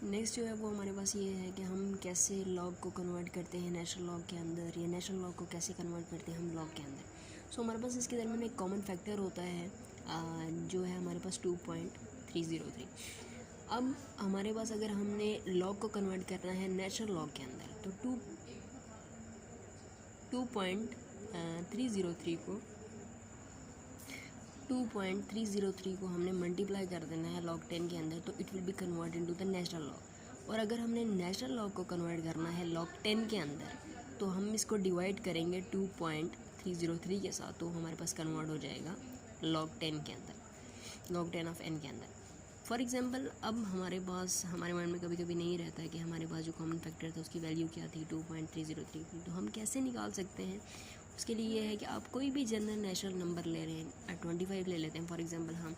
Next जो है वो हमारे पास ये है कि हम कैसे लॉग को कन्वर्ट करते हैं नेचुरल लॉग के अंदर, या नेचुरल लॉग को कैसे कन्वर्ट करते हैं हम लॉग के अंदर। सो हमारे पास इसके दरमियान एक कॉमन फैक्टर होता है जो है हमारे पास 2.303। अब हमारे पास अगर हमने लॉग को कन्वर्ट करना है नेचुरल लॉग के अंदर तो 2.303 को हमने मल्टीप्लाई कर देना है log 10 के अंदर, तो it will be convert into the natural log. और अगर हमने नेचुरल लॉग को कन्वर्ट करना है log 10 के अंदर तो हम इसको डिवाइड करेंगे 2.303 के साथ, तो हमारे पास कन्वर्ट हो जाएगा log 10 के अंदर, log 10 ऑफ n के अंदर। फॉर एग्जांपल अब हमारे पास हमारे माइंड में कभी कभी नहीं रहता है कि हमारे पास जो कॉमन फैक्टर था उसकी वैल्यू क्या थी 2.303 की, तो हम कैसे निकाल सकते हैं। उसके लिए ये है कि आप कोई भी जनरल नेचुरल नंबर ले रहे हैं, 25 ले लेते हैं फॉर एग्जांपल हम,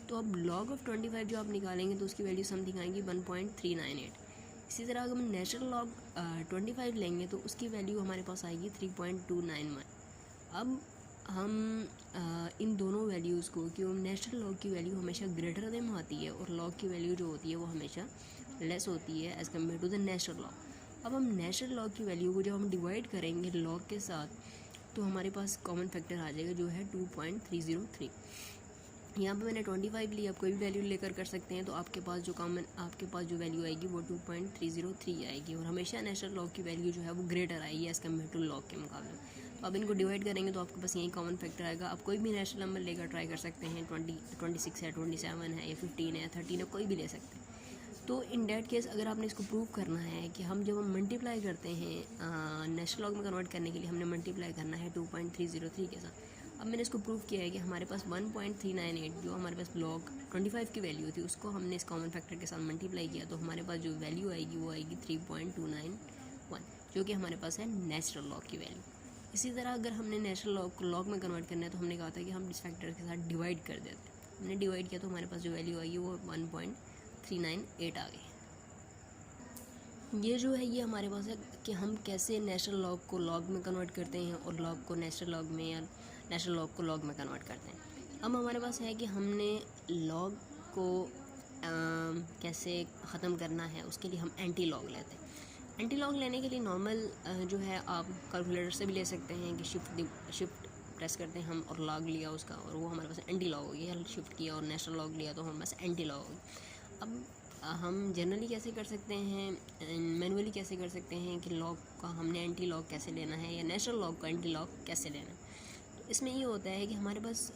तो अब log ऑफ 25 जो आप निकालेंगे तो उसकी वैल्यू समथिंग आएगी 1.398। इसी तरह अगर हम नेचुरल log 25 लेंगे तो उसकी वैल्यू हमारे पास आएगी 3.291। अब हम इन दोनों वैल्यूज़ को, क्यों नेचुरल लॉग की वैल्यू हमेशा ग्रेटर देन आती है और लॉग की वैल्यू जो होती है वो हमेशा लेस होती है as compared to the natural log. अब हम नेचुरल लॉग की वैल्यू को जब हम डिवाइड करेंगे लॉग के साथ तो हमारे पास कॉमन फैक्टर आ जाएगा जो है 2.303। यहाँ पे मैंने 25 लिया, आप कोई भी वैल्यू लेकर कर सकते हैं, तो आपके पास जो वैल्यू आएगी वो 2.303 आएगी और हमेशा नेचुरल लॉग की वैल्यू जो है वो ग्रेटर आएगी एज़ कम्पेयर टू लॉग के मुकाबले। तो आप इनको डिवाइड करेंगे तो आपके पास यही कॉमन फैक्टर आएगा। आप कोई भी नेचुरल नंबर लेकर ट्राई कर सकते हैं, 26 है, 27 है, या 15 है, 13 है, कोई भी ले सकते हैं। तो इन डैट केस अगर आपने इसको प्रूव करना है कि जब हम मल्टीप्लाई करते हैं नेचुरल लॉग में कन्वर्ट करने के लिए हमने मल्टीप्लाई करना है 2.303 के साथ। अब मैंने इसको प्रूव किया है कि हमारे पास 1.398 जो हमारे पास log 25 की वैल्यू थी उसको हमने इस कॉमन फैक्टर के साथ मल्टीप्लाई किया, तो हमारे पास जो वैल्यू आएगी वो आएगी 3.291, जो कि हमारे पास है नेचुरल लॉग की वैल्यू। इसी तरह अगर हमने नेचुरल लॉग को लॉग में कन्वर्ट करना है तो हमने कहा था कि हम इस फैक्टर के साथ डिवाइड कर देते हैं। हमने डिवाइड किया तो हमारे पास जो वैल्यू आएगी वो 1.398 आ गई। ये जो है ये हमारे पास है कि हम कैसे नेचुरल लॉग को लॉग में कन्वर्ट करते हैं और लॉग को नेचुरल लॉग में, या नेचुरल लॉग को लॉग में कन्वर्ट करते हैं। अब हमारे पास है कि हमने लॉग को कैसे ख़त्म करना है, उसके लिए हम एंटी लॉग लेते हैं। एंटी लॉग लेने के लिए नॉर्मल जो है आप कैलकुलेटर से भी ले सकते हैं कि शिफ्ट प्रेस करते हैं हम और लॉग लिया उसका, और वो हमारे पास एंटी लॉग हो गया। शिफ्ट किया और नेचुरल लॉग लिया तो हमारे पास एंटी लॉग हो गया। अब हम जनरली कैसे कर सकते हैं, मैनुअली कैसे कर सकते हैं कि लॉग का हमने एंटी लॉग कैसे लेना है या नेचुरल लॉग का एंटी लॉग कैसे लेना है। तो इसमें ये होता है कि हमारे पास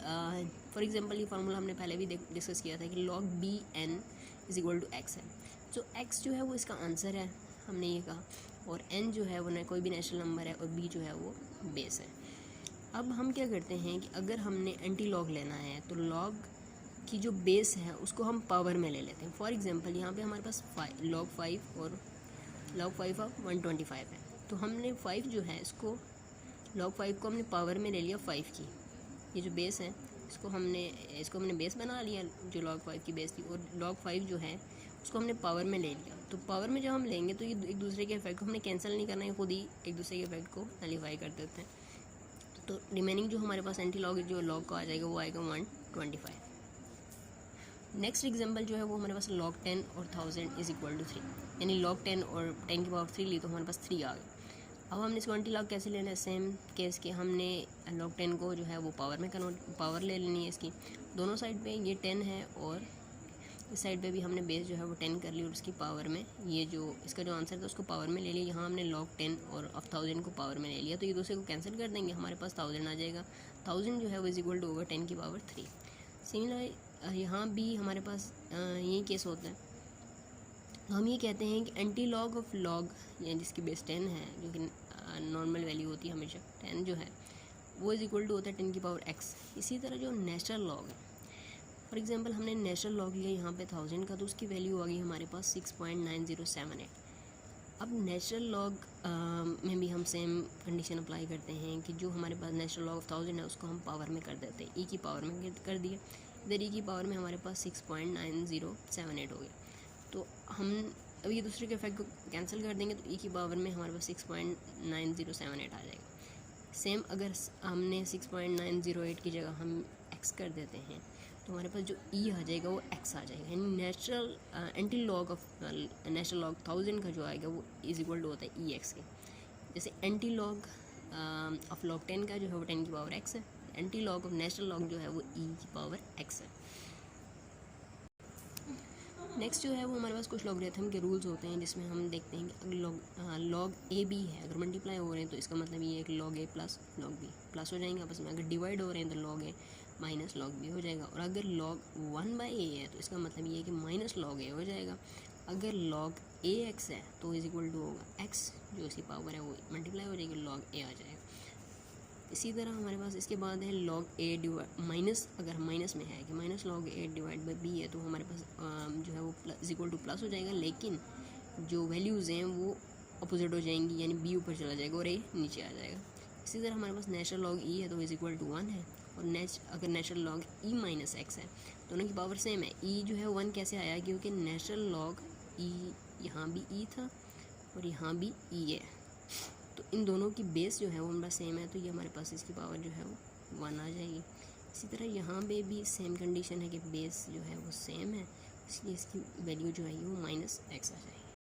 फॉर एग्जांपल ये फार्मूला हमने पहले भी डिस्कस किया था कि log bn = x है। तो x जो है वो इसका आंसर है, हमने ये कहा, और n जो है वो न कोई भी नेचुरल नंबर है और b जो है वो बेस है। अब हम क्या करते हैं कि अगर हमने एंटी लॉग लेना है तो लॉग की जो बेस है उसको हम पावर में ले लेते हैं। फॉर एग्जांपल यहाँ पे हमारे पास log 5 और log 5 ऑफ 125 है, तो हमने 5 जो है इसको log 5 को हमने पावर में ले लिया 5 की। ये जो बेस है इसको हमने बेस बना लिया जो log 5 की बेस थी, और log 5 जो है उसको हमने पावर में ले लिया। तो पावर में जब हम लेंगे तो ये एक दूसरे के इफेक्ट को हमने कैंसिल नहीं करना है, खुद ही एक दूसरे के इफेक्ट को नलीफाई कर देते हैं। तो रिमेनिंग जो हमारे पास एंटी लॉग जो log का आ जाएगा वो आएगा 125। नेक्स्ट एग्जांपल जो है वो हमारे पास log 10 और 1000 = 3, यानी log 10 और 10 की पावर 3 ली तो हमारे पास 3 आ गए। अब हमने इसको एंटी लॉग कैसे लेना है, सेम केस के हमने log 10 को जो है वो पावर ले लेनी है इसकी। दोनों साइड पे ये 10 है और इस साइड पे भी हमने बेस जो है वो 10 कर ली और उसकी पावर में ये जो इसका जो आंसर था उसको पावर में ले लिया। यहाँ हमने log 10 और 1000 को पावर में ले लिया, तो ये दूसरे को कैंसिल कर देंगे, हमारे पास 1000 आ जाएगा। 1000 जो है वो = 10 की पावर 3। सिमिलर यहाँ भी हमारे पास यही केस होता है। तो हम ये कहते हैं कि एंटी लॉग ऑफ लॉग, यानी जिसकी बेस 10 है, जो कि नॉर्मल वैल्यू होती है हमेशा 10 जो है वो = होता है 10 की पावर x। इसी तरह जो नेचुरल लॉग है, फॉर एग्जांपल हमने नेचुरल लॉग लिया यहाँ पे 1000 का, तो उसकी वैल्यू आ गई हमारे पास 6.9078। अब नेचुरल लॉग में भी हम सेम कंडीशन अप्लाई करते हैं कि जो हमारे पास नेचुरल लॉग ऑफ 1000 है उसको हम पावर में कर देते हैं, e की पावर में कर दिए। इधर e की पावर में हमारे पास 6.9078 हो गया। तो हम अब ये दूसरे के इफेक्ट को कैंसिल कर देंगे तो e की पावर में हमारे पास 6.9078 आ जाएगा। सेम अगर हमने 6.908 की जगह हम x कर देते हैं तो हमारे पास जो ई आ जाएगा वो एक्स आ जाएगा, यानी natural anti log of natural log 1000 का जो आएगा वो इज इक्वल टू होता है ई एक्स के। जैसे एंटी लॉग ऑफ लॉग 10 का जो है वो 10 की पावर एक्स है, anti log of natural log जो है वो ई की पावर एक्स है। नेक्स्ट जो है वो हमारे पास कुछ लॉगरिथम के रूल्स होते हैं, जिसमें हम देखते हैं कि अगर लॉग ए बी है, अगर मल्टीप्लाई हो रहे हैं तो इसका मतलब ये है कि लॉग ए प्लस लॉग बी प्लस हो जाएंगे आपस में। अगर डिवाइड हो रहे हैं तो लॉग ए माइनस लॉग बी हो जाएगा। और अगर लॉग 1/a है तो इसका मतलब ये है कि माइनस लॉग ए हो जाएगा। अगर लॉग ए एक्स है तो इज इक्वल टू होगा एक्स, जो इसकी पावर है वो मल्टीप्लाई हो जाएगी, लॉग ए आ जाएगा। इसी तरह हमारे पास इसके बाद है लॉग ए डिवाइड माइनस, अगर माइनस में है कि minus log a divide by b है तो हमारे पास जो है वो इज इक्वल टू प्लस हो जाएगा, लेकिन जो वैल्यूज़ हैं वो अपोजिट हो जाएंगी, यानी बी ऊपर चला जाएगा और ए नीचे आ जाएगा। इसी तरह हमारे पास नेचुरल लॉग ई है तो इज इक्वल टू 1 है, और अगर natural log E minus x है, दोनों की पावर सेम है। ई जो है 1 कैसे आया, क्योंकि नेचुरल लॉग ई यहाँ भी ई था और यहाँ भी ई है, तो इन दोनों की बेस जो है वो हमारा सेम है, तो ये हमारे पास इसकी पावर जो है वो 1 आ जाएगी। इसी तरह यहाँ पे भी सेम कंडीशन है कि बेस जो है वो सेम है, इसलिए इसकी वैल्यू जो है वो माइनस एक्स आ जाएगी।